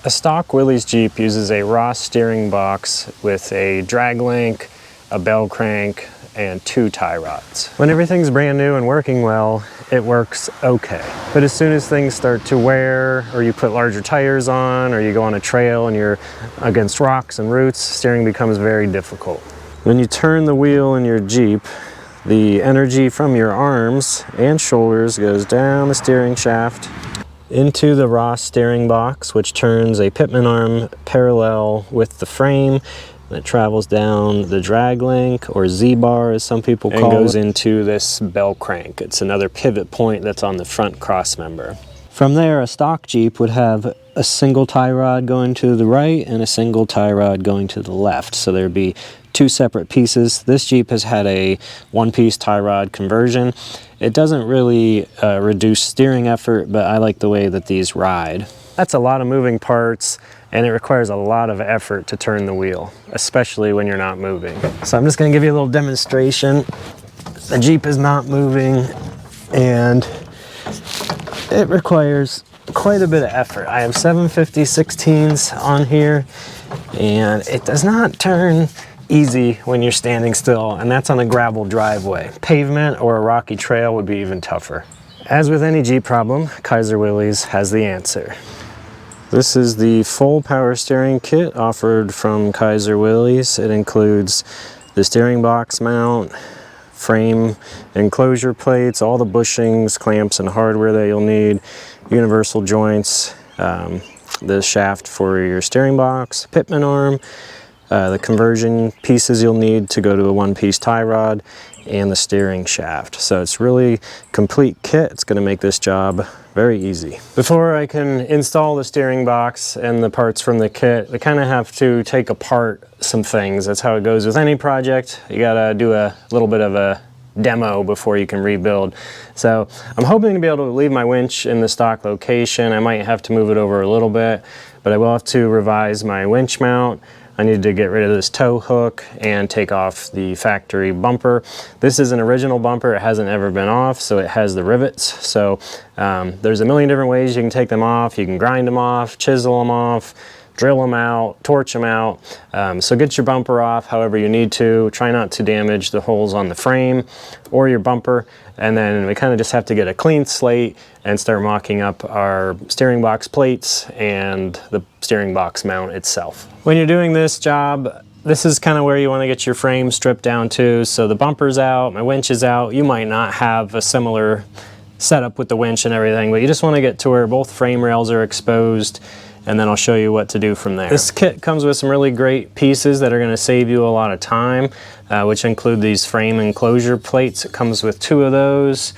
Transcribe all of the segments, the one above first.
A stock Willys Jeep uses a Ross steering box with a drag link, a bell crank, and 2 tie rods. When everything's brand new and working well, it works okay. But as soon as things start to wear, or you put larger tires on, or you go on a trail and you're against rocks and roots, steering becomes very difficult. When you turn the wheel in your Jeep, the energy from your arms and shoulders goes down the steering shaft into the Ross steering box, which turns a pitman arm parallel with the frame. It travels down the drag link, or Z-bar as some people call it, and goes into this bell crank. It's another pivot point that's on the front cross member. From there, a stock Jeep would have a single tie rod going to the right and a single tie rod going to the left. So there'd be 2 separate pieces. This Jeep has had a 1-piece tie rod conversion. It doesn't really reduce steering effort, but I like the way that these ride. That's a lot of moving parts, and it requires a lot of effort to turn the wheel, especially when you're not moving. So I'm just going to give you a little demonstration. The Jeep is not moving, and it requires quite a bit of effort. I have 750/16s on here, and it does not turn easy when you're standing still, and that's on a gravel driveway. Pavement or a rocky trail would be even tougher. As with any Jeep problem, Kaiser Willys has the answer. This is the full power steering kit offered from Kaiser Willys. It includes the steering box mount, frame enclosure plates, all the bushings, clamps, and hardware that you'll need, universal joints, the shaft for your steering box, pitman arm, the conversion pieces you'll need to go to a 1-piece tie rod, and the steering shaft. So it's really complete kit. It's going to make this job very easy. Before I can install the steering box and the parts from the kit, we kind of have to take apart some things. That's how it goes with any project. You gotta do a little bit of a demo before you can rebuild. So I'm hoping to be able to leave my winch in the stock location. I might have to move it over a little bit, but I will have to revise my winch mount. I need to get rid of this tow hook and take off the factory bumper. This is an original bumper. It hasn't ever been off, so it has the rivets. So there's a million different ways you can take them off. You can grind them off, chisel them off, drill them out, torch them out. So get your bumper off however you need to. Try not to damage the holes on the frame or your bumper. And then we kind of just have to get a clean slate and start mocking up our steering box plates and the steering box mount itself. When you're doing this job, this is kind of where you want to get your frame stripped down to. So the bumper's out, my winch is out. You might not have a similar setup with the winch and everything, but you just want to get to where both frame rails are exposed, and then I'll show you what to do from there. This kit comes with some really great pieces that are going to save you a lot of time, which include these frame enclosure plates. It comes with 2 of those,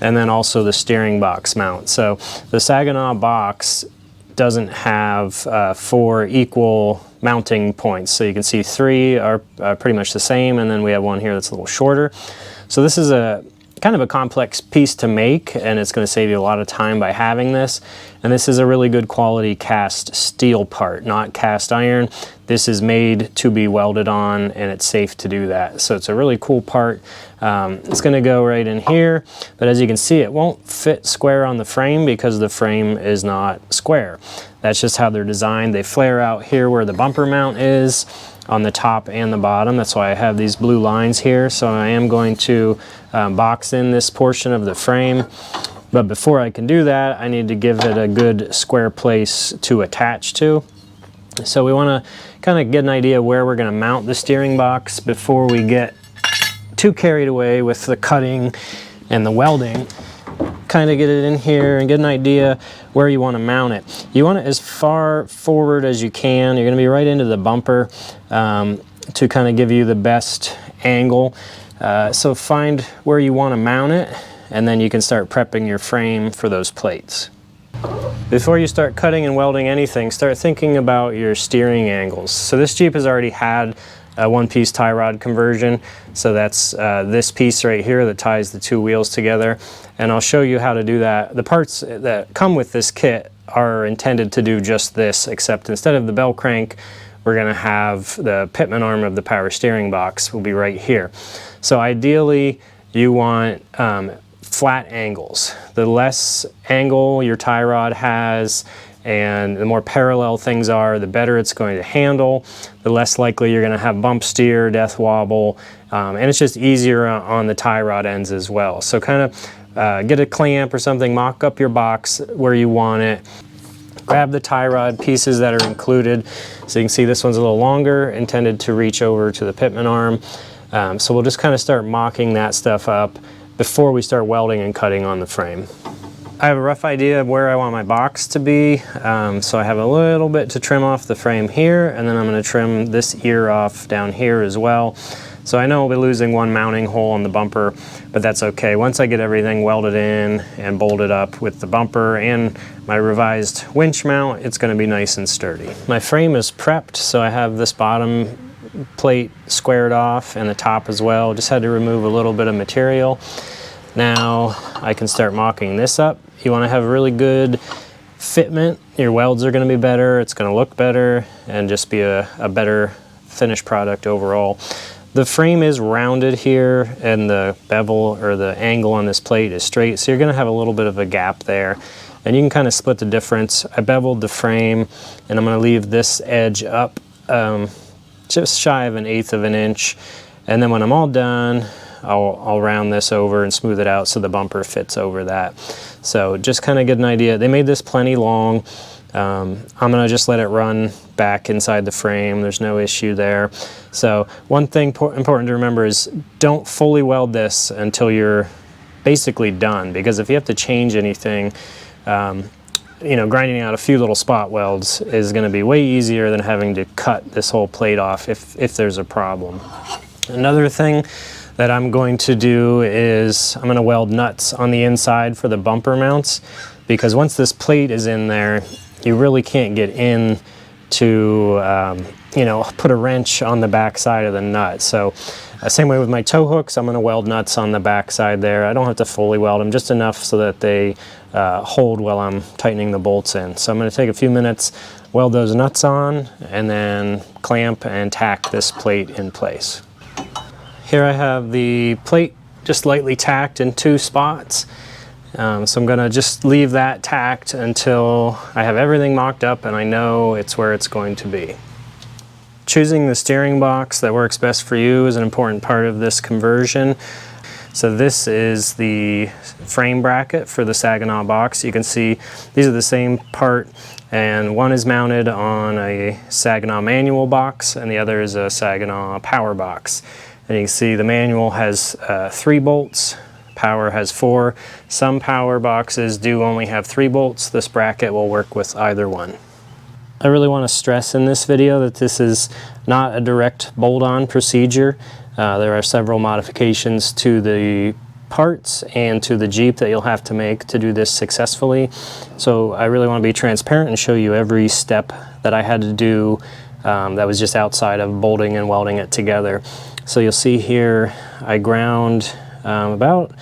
and then also the steering box mount. So the Saginaw box doesn't have 4 equal mounting points. So you can see 3 are pretty much the same, and then we have one here that's a little shorter. So this is a kind of a complex piece to make, and it's going to save you a lot of time by having this. And this is a really good quality cast steel part, not cast iron. This is made to be welded on, and it's safe to do that. So it's a really cool part. It's going to go right in here, but as you can see, it won't fit square on the frame because the frame is not square. That's just how they're designed. They flare out here where the bumper mount is, on the top and the bottom. That's why I have these blue lines here. So I am going to box in this portion of the frame. But before I can do that, I need to give it a good square place to attach to. So we want to kind of get an idea where we're going to mount the steering box before we get too carried away with the cutting and the welding. Kind of get it in here and get an idea where you want to mount it. You want it as far forward as you can. You're going to be right into the bumper to kind of give you the best angle. So find where you want to mount it, and then you can start prepping your frame for those plates. Before you start cutting and welding anything, start thinking about your steering angles. So this Jeep has already had a 1-piece tie rod conversion. So that's this piece right here that ties the 2 wheels together. And I'll show you how to do that. The parts that come with this kit are intended to do just this, except instead of the bell crank, we're going to have the pitman arm of the power steering box will be right here. So ideally, you want flat angles. The less angle your tie rod has and the more parallel things are, the better it's going to handle, the less likely you're going to have bump steer, death wobble, and it's just easier on the tie rod ends as well. So kind of get a clamp or something, mock up your box where you want it, grab the tie rod pieces that are included. So you can see this one's a little longer, intended to reach over to the pitman arm. So we'll just kind of start mocking that stuff up before we start welding and cutting on the frame. I have a rough idea of where I want my box to be, so I have a little bit to trim off the frame here, and then I'm going to trim this ear off down here as well. So I know I'll be losing one mounting hole on the bumper, but that's okay. Once I get everything welded in and bolted up with the bumper and my revised winch mount, it's going to be nice and sturdy. My frame is prepped, so I have this bottom plate squared off and the top as well. Just had to remove a little bit of material. Now I can start mocking this up. You want to have really good fitment. Your welds are going to be better, it's going to look better, and just be a better finished product overall. The frame is rounded here, and the bevel or the angle on this plate is straight, so you're going to have a little bit of a gap there. And you can kind of split the difference. I beveled the frame, and I'm going to leave this edge up just shy of 1/8 of an inch. And then when I'm all done, I'll round this over and smooth it out so the bumper fits over that. So just kind of get an idea. They made this plenty long. I'm gonna just let it run back inside the frame. There's no issue there. So one thing important to remember is don't fully weld this until you're basically done, because if you have to change anything, you know, grinding out a few little spot welds is gonna be way easier than having to cut this whole plate off if there's a problem. Another thing that I'm going to do is I'm going to weld nuts on the inside for the bumper mounts, because once this plate is in there, you really can't get in to, you know, put a wrench on the back side of the nut. So same way with my tow hooks, I'm going to weld nuts on the back side there. I don't have to fully weld them, just enough so that they hold while I'm tightening the bolts in. So I'm going to take a few minutes, weld those nuts on, and then clamp and tack this plate in place. Here I have the plate just lightly tacked in 2 spots. So I'm gonna just leave that tacked until I have everything mocked up and I know it's where it's going to be. Choosing the steering box that works best for you is an important part of this conversion. So this is the frame bracket for the Saginaw box. You can see these are the same part, and one is mounted on a Saginaw manual box and the other is a Saginaw power box. And you can see the manual has 3 bolts, power has 4. Some power boxes do only have 3 bolts. This bracket will work with either one. I really want to stress in this video that this is not a direct bolt-on procedure. There are several modifications to the parts and to the Jeep that you'll have to make to do this successfully. So I really want to be transparent and show you every step that I had to do that was just outside of bolting and welding it together. So you'll see here I ground about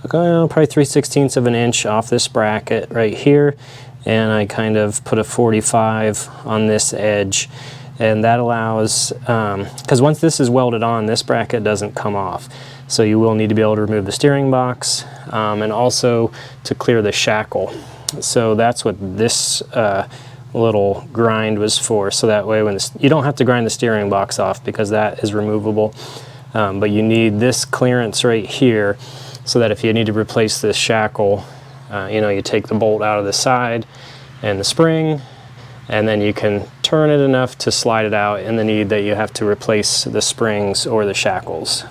probably 3/16 of an inch off this bracket right here, and I kind of put a 45 on this edge, and that allows, because once this is welded on, this bracket doesn't come off. So you will need to be able to remove the steering box and also to clear the shackle. So that's what this little grind was for, so that way when you don't have to grind the steering box off because that is removable, but you need this clearance right here so that if you need to replace this shackle, you know, you take the bolt out of the side and the spring, and then you can turn it enough to slide it out in the need that you have to replace the springs or the shackles.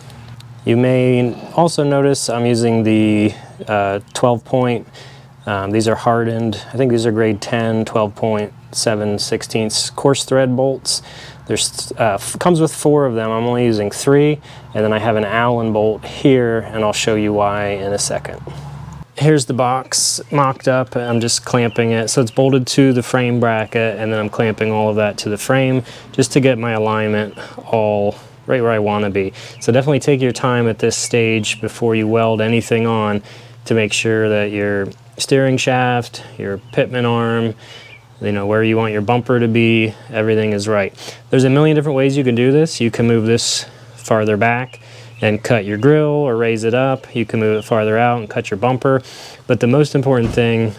You may also notice I'm using the 12 point. These are hardened. I think these are grade 10, 12.7/16 coarse thread bolts. There's comes with 4 of them. I'm only using 3, and then I have an Allen bolt here, and I'll show you why in a second. Here's the box mocked up. I'm just clamping it. So it's bolted to the frame bracket, and then I'm clamping all of that to the frame just to get my alignment all right where I want to be. So definitely take your time at this stage before you weld anything on to make sure that your steering shaft, your pitman arm, you know, where you want your bumper to be, everything is right. There's a million different ways you can do this. You can move this farther back and cut your grill or raise it up. You can move it farther out and cut your bumper. But the most important thing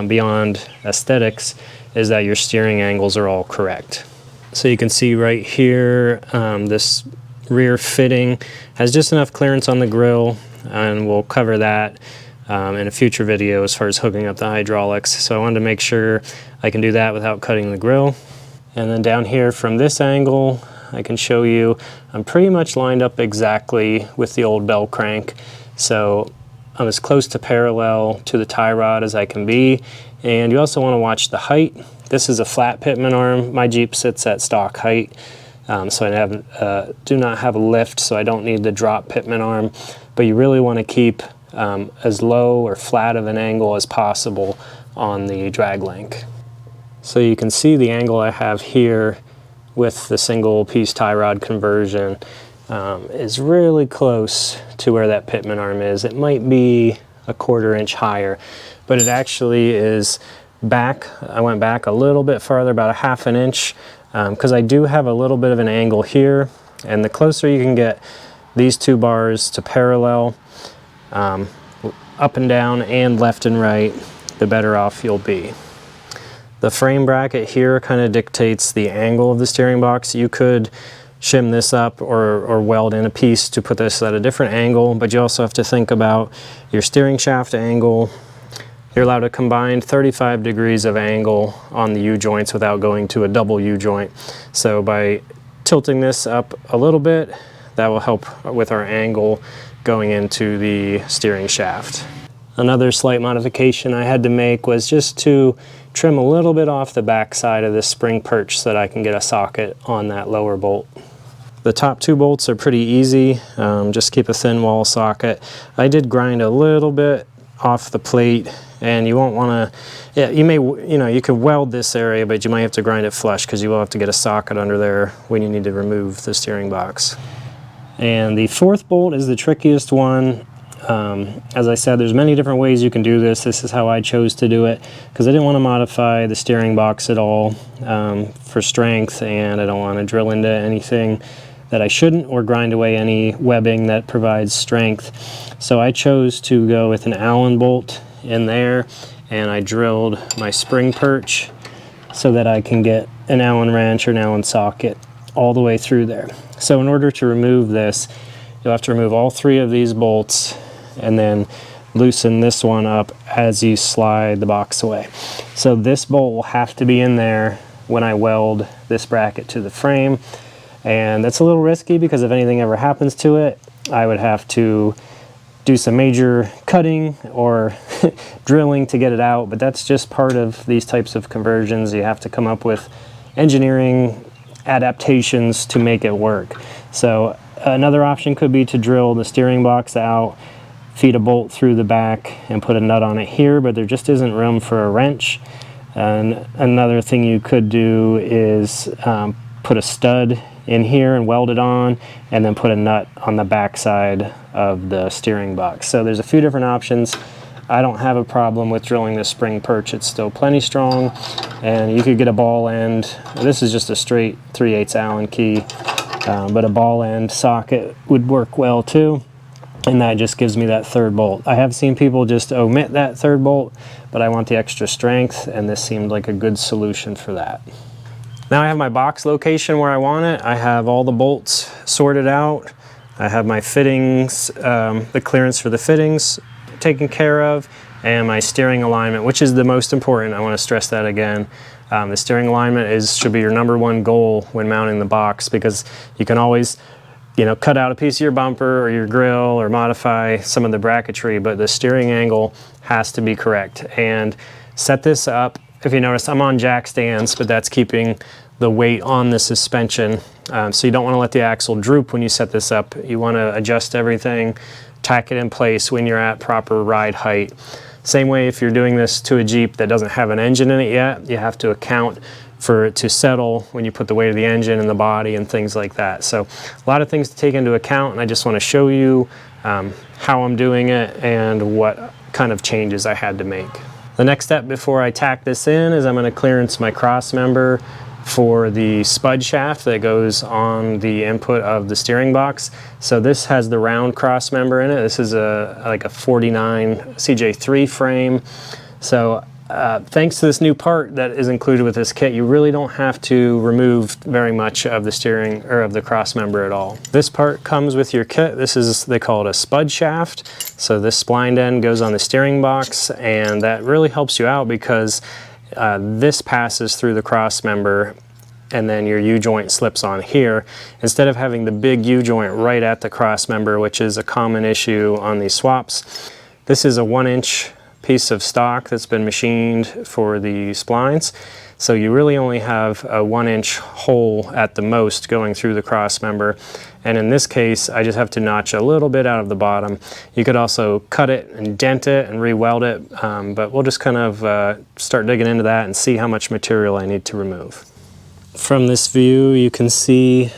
beyond aesthetics is that your steering angles are all correct. So you can see right here, this rear fitting has just enough clearance on the grill, and we'll cover that in a future video as far as hooking up the hydraulics. So I wanted to make sure I can do that without cutting the grill. And then down here from this angle, I can show you I'm pretty much lined up exactly with the old bell crank. So I'm as close to parallel to the tie rod as I can be. And you also want to watch the height. This is a flat pitman arm. My Jeep sits at stock height. So I do not have a lift, so I don't need the drop pitman arm. But you really want to keep as low or flat of an angle as possible on the drag link. So you can see the angle I have here with the single piece tie rod conversion is really close to where that pitman arm is. It might be a 1/4 inch higher, but it actually is back. I went back a little bit farther, about a 1/2 inch, because I do have a little bit of an angle here, and the closer you can get these two bars to parallel, up and down and left and right, the better off you'll be. The frame bracket here kind of dictates the angle of the steering box. You could shim this up or weld in a piece to put this at a different angle, but you also have to think about your steering shaft angle. You're allowed to combine 35 degrees of angle on the U-joints without going to a double U-joint. So by tilting this up a little bit, that will help with our angle going into the steering shaft. Another slight modification I had to make was just to trim a little bit off the back side of this spring perch so that I can get a socket on that lower bolt. The top 2 bolts are pretty easy, just keep a thin wall socket. I did grind a little bit off the plate, and you won't want to, yeah, you could weld this area, but you might have to grind it flush because you will have to get a socket under there when you need to remove the steering box. And the 4th bolt is the trickiest one. As I said, there's many different ways you can do this. This is how I chose to do it because I didn't want to modify the steering box at all for strength, and I don't want to drill into anything that I shouldn't or grind away any webbing that provides strength. So I chose to go with an Allen bolt in there, and I drilled my spring perch so that I can get an Allen wrench or an Allen socket all the way through there. So in order to remove this, you'll have to remove all 3 of these bolts and then loosen this one up as you slide the box away. So this bolt will have to be in there when I weld this bracket to the frame, and that's a little risky because if anything ever happens to it, I would have to do some major cutting or drilling to get it out, but that's just part of these types of conversions. You have to come up with engineering adaptations to make it work. So another option could be to drill the steering box out, feed a bolt through the back, and put a nut on it here, but there just isn't room for a wrench. And another thing you could do is put a stud in here and weld it on, and then put a nut on the back side of the steering box. So there's a few different options. I don't have a problem with drilling this spring perch. It's still plenty strong, and you could get a ball end. This is just a straight 3/8 Allen key, but a ball end socket would work well too, and that just gives me that 3rd bolt. I have seen people just omit that 3rd bolt, but I want the extra strength, and this seemed like a good solution for that. Now I have my box location where I want it. I have all the bolts sorted out. I have my fittings, the clearance for the fittings taken care of, and my steering alignment, which is the most important. I want to stress that again. The steering alignment should be your #1 goal when mounting the box, because you can always, cut out a piece of your bumper or your grill or modify some of the bracketry, but the steering angle has to be correct. And set this up. If you notice, I'm on jack stands, but that's keeping the weight on the suspension. So you don't want to let the axle droop when you set this up. You want to adjust everything, tack it in place when you're at proper ride height. Same way if you're doing this to a Jeep that doesn't have an engine in it yet, you have to account for it to settle when you put the weight of the engine and the body and things like that. So a lot of things to take into account, and I just want to show you how I'm doing it and what kind of changes I had to make. The next step before I tack this in is I'm going to clearance my cross member for the spud shaft that goes on the input of the steering box. So this has the round cross member in it. This is like a 49 CJ3 frame. So Thanks to this new part that is included with this kit, you really don't have to remove very much of the steering or of the cross member at all. This part comes with your kit. This is, they call it a spud shaft. So this splined end goes on the steering box, and that really helps you out because this passes through the cross member and then your U-joint slips on here instead of having the big U-joint right at the cross member, which is a common issue on these swaps. This is a 1-inch piece of stock that's been machined for the splines, so you really only have a 1-inch hole at the most going through the cross member, and in this case I just have to notch a little bit out of the bottom. You could also cut it and dent it and re-weld it, but we'll just kind of start digging into that and see how much material I need to remove. From this view you can see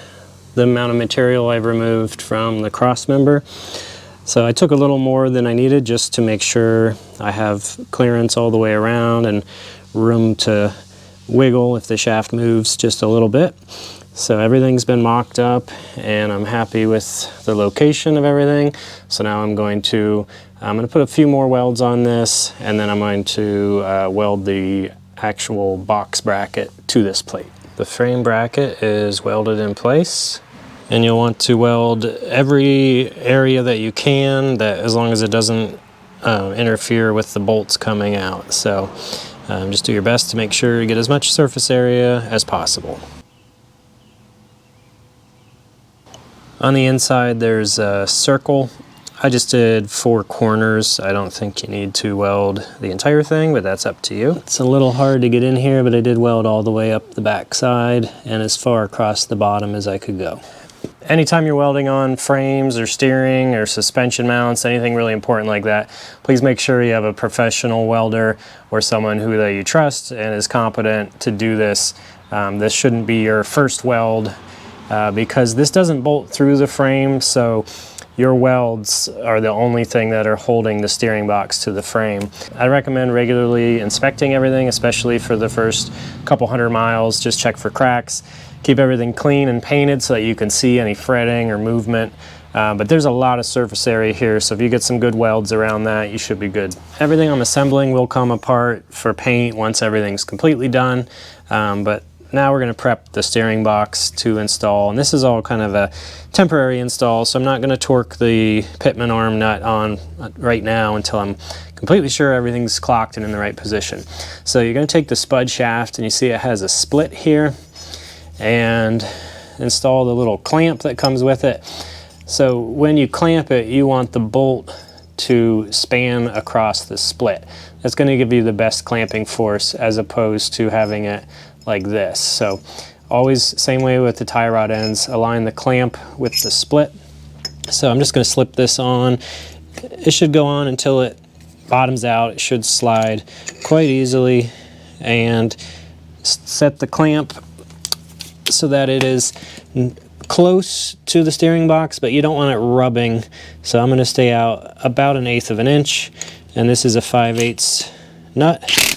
the amount of material I've removed from the cross member. So I took a little more than I needed just to make sure I have clearance all the way around and room to wiggle if the shaft moves just a little bit. So everything's been mocked up and I'm happy with the location of everything. So now I'm going to put a few more welds on this, and then I'm going to weld the actual box bracket to this plate. The frame bracket is welded in place, and you'll want to weld every area that you can, that as long as it doesn't interfere with the bolts coming out. So just do your best to make sure you get as much surface area as possible. On the inside there's a circle. I just did 4 corners. I don't think you need to weld the entire thing, but that's up to you. It's a little hard to get in here, but I did weld all the way up the back side and as far across the bottom as I could go. Anytime you're welding on frames or steering or suspension mounts, anything really important like that, please make sure you have a professional welder or someone that you trust and is competent to do this. This shouldn't be your first weld because this doesn't bolt through the frame, so your welds are the only thing that are holding the steering box to the frame. I recommend regularly inspecting everything, especially for the first couple 100 miles. Just check for cracks. Keep everything clean and painted so that you can see any fretting or movement. But there's a lot of surface area here, so if you get some good welds around that, you should be good. Everything I'm assembling will come apart for paint once everything's completely done. But now we're going to prep the steering box to install, and this is all kind of a temporary install, so I'm not going to torque the pitman arm nut on right now until I'm completely sure everything's clocked and in the right position. So you're going to take the spud shaft, and you see it has a split here, and install the little clamp that comes with it. So when you clamp it, you want the bolt to span across the split. That's going to give you the best clamping force as opposed to having it like this. So always same way with the tie rod ends, align the clamp with the split. So I'm just going to slip this on. It should go on until it bottoms out. It should slide quite easily, and set the clamp so that it is close to the steering box, but you don't want it rubbing. So I'm going to stay out about 1/8 of an inch, and this is a 5/8 nut.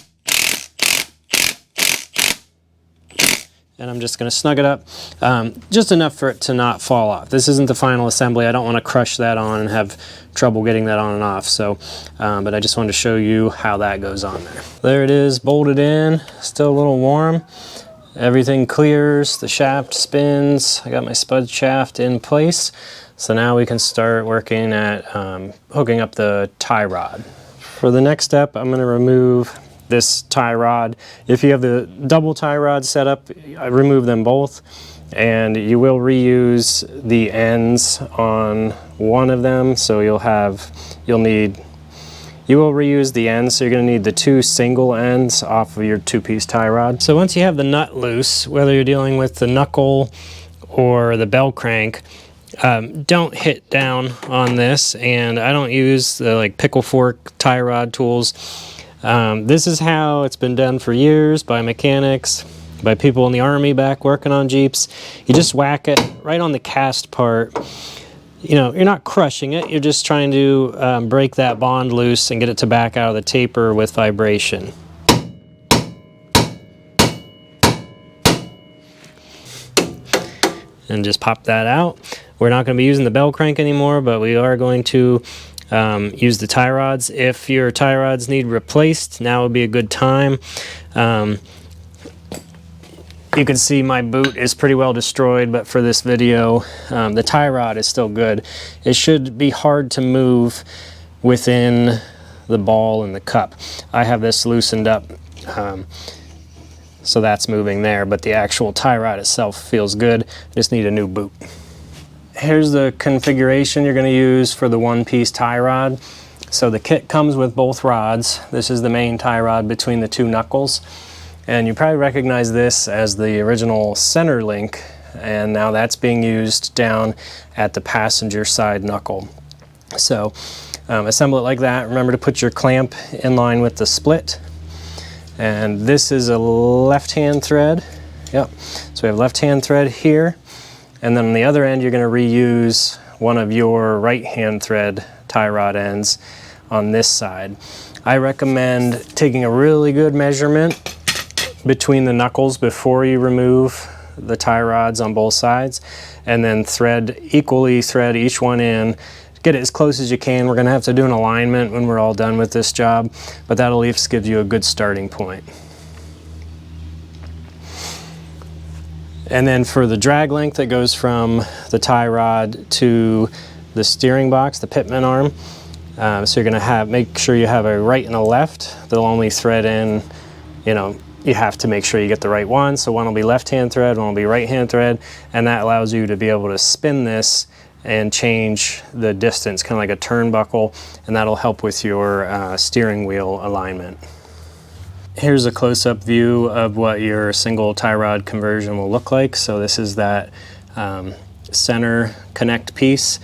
And I'm just going to snug it up, just enough for it to not fall off. This isn't the final assembly. I don't want to crush that on and have trouble getting that on and off. So, but I just wanted to show you how that goes on there. There it is, bolted in, still a little warm. Everything clears, the shaft spins. I got my spud shaft in place. So now we can start working at hooking up the tie rod. For the next step, I'm going to remove this tie rod. If you have the double tie rod set up, I remove them both, and you will reuse the ends on one of them. So you will reuse the ends, so you're going to need the 2 single ends off of your 2-piece tie rod. So once you have the nut loose, whether you're dealing with the knuckle or the bell crank, don't hit down on this, and I don't use the like pickle fork tie rod tools. This is how it's been done for years by mechanics, by people in the Army back working on Jeeps. You just whack it right on the cast part. You know, you're not crushing it, you're just trying to break that bond loose and get it to back out of the taper with vibration. And just pop that out. We're not going to be using the bell crank anymore, but we are going to use the tie rods. If your tie rods need replaced, now would be a good time. You can see my boot is pretty well destroyed, but for this video, the tie rod is still good. It should be hard to move within the ball and the cup. I have this loosened up, so that's moving there, but the actual tie rod itself feels good. I just need a new boot. Here's the configuration you're going to use for the one-piece tie rod. So the kit comes with both rods. This is the main tie rod between the two knuckles. And you probably recognize this as the original center link, and now that's being used down at the passenger side knuckle. So assemble it like that. Remember to put your clamp in line with the split. And this is a left-hand thread. Yep. So we have left-hand thread here, and then on the other end you're going to reuse one of your right-hand thread tie rod ends on this side. I recommend taking a really good measurement between the knuckles before you remove the tie rods on both sides, and then equally thread each one in. Get it as close as you can. We're going to have to do an alignment when we're all done with this job, but that'll at least give you a good starting point. And then for the drag length that goes from the tie rod to the steering box, the pitman arm, so you're going to make sure you have a right and a left. They'll only thread in, you have to make sure you get the right one. So one will be left-hand thread, one will be right-hand thread, and that allows you to be able to spin this and change the distance, kind of like a turnbuckle, and that'll help with your steering wheel alignment. Here's a close-up view of what your single tie rod conversion will look like. So this is that center connect piece.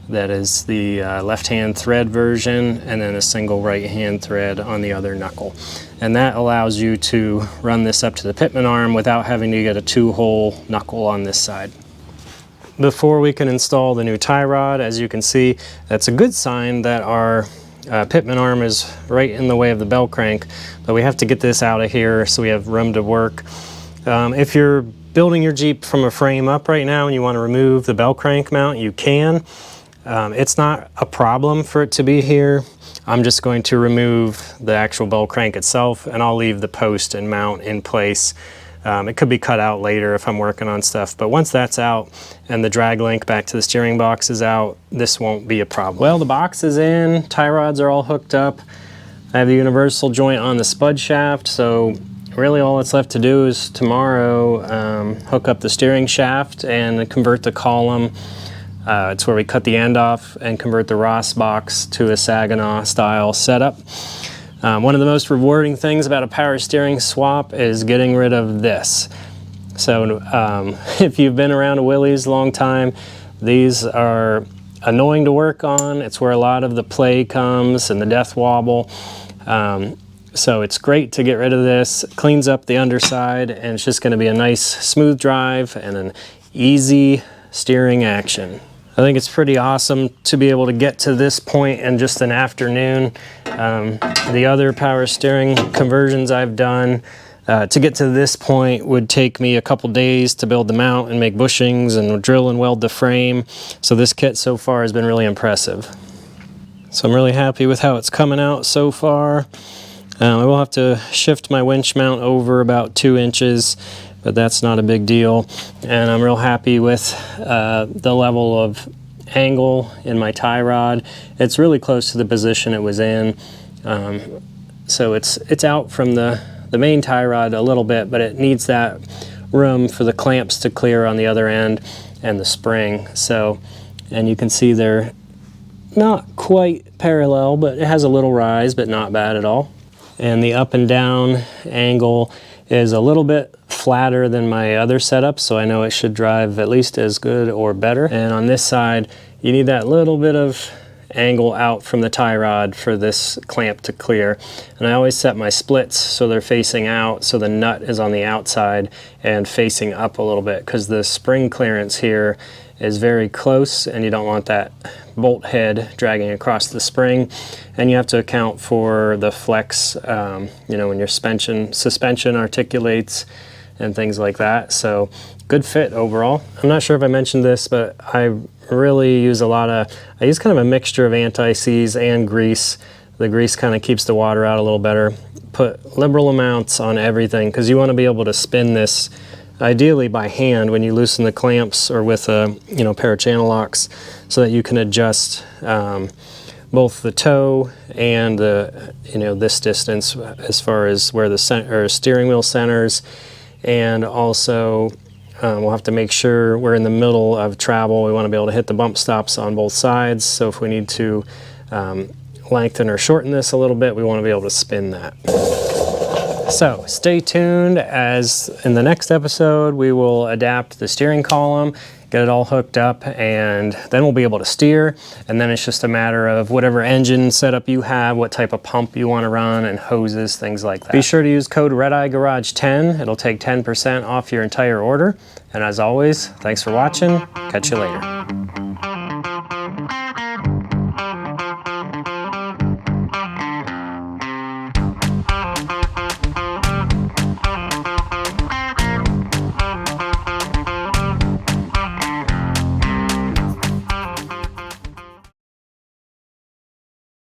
That is the left-hand thread version, and then a single right-hand thread on the other knuckle. And that allows you to run this up to the pitman arm without having to get a two-hole knuckle on this side. Before we can install the new tie rod, as you can see, that's a good sign that our pitman arm is right in the way of the bell crank, but we have to get this out of here so we have room to work. If you're building your Jeep from a frame up right now and you want to remove the bell crank mount, you can. It's not a problem for it to be here. I'm just going to remove the actual bell crank itself, and I'll leave the post and mount in place. It could be cut out later if I'm working on stuff, but once that's out and the drag link back to the steering box is out, this won't be a problem. Well, the box is in, tie rods are all hooked up. I have the universal joint on the spud shaft, so really all that's left to do is tomorrow hook up the steering shaft and convert the column. It's where we cut the end off and convert the Ross box to a Saginaw style setup. One of the most rewarding things about a power steering swap is getting rid of this. So if you've been around a Willys a long time, these are annoying to work on. It's where a lot of the play comes and the death wobble. So it's great to get rid of this. It cleans up the underside, and it's just going to be a nice smooth drive and an easy steering action. I think it's pretty awesome to be able to get to this point in just an afternoon. The other power steering conversions I've done to get to this point would take me a couple days to build the mount and make bushings and drill and weld the frame. So this kit so far has been really impressive. So I'm really happy with how it's coming out so far. I will have to shift my winch mount over about 2 inches, but that's not a big deal. And I'm real happy with the level of angle in my tie rod. It's really close to the position it was in. So it's out from the main tie rod a little bit, but it needs that room for the clamps to clear on the other end and the spring. So, and you can see they're not quite parallel, but it has a little rise, but not bad at all. And the up and down angle is a little bit flatter than my other setup, so I know it should drive at least as good or better. And on this side, you need that little bit of angle out from the tie rod for this clamp to clear. And I always set my splits so they're facing out, so the nut is on the outside and facing up a little bit, because the spring clearance here is very close and you don't want that bolt head dragging across the spring. And you have to account for the flex, you know, when your suspension articulates, and things like that. So good fit overall. I'm not sure if I mentioned this, but I really use I use kind of a mixture of anti-seize and grease. The grease kind of keeps the water out a little better. Put liberal amounts on everything because you want to be able to spin this ideally by hand when you loosen the clamps or with a pair of channel locks, so that you can adjust both the toe and the this distance as far as where the steering wheel centers, and also we'll have to make sure we're in the middle of travel. We want to be able to hit the bump stops on both sides, so if we need to lengthen or shorten this a little bit, we want to be able to spin that. So stay tuned, as in the next episode we will adapt the steering column, get it all hooked up, and then we'll be able to steer, and then it's just a matter of whatever engine setup you have, what type of pump you want to run, and hoses, things like that. Be sure to use code RedEyeGarage10. It'll take 10% off your entire order. And as always, thanks for watching. Catch you later.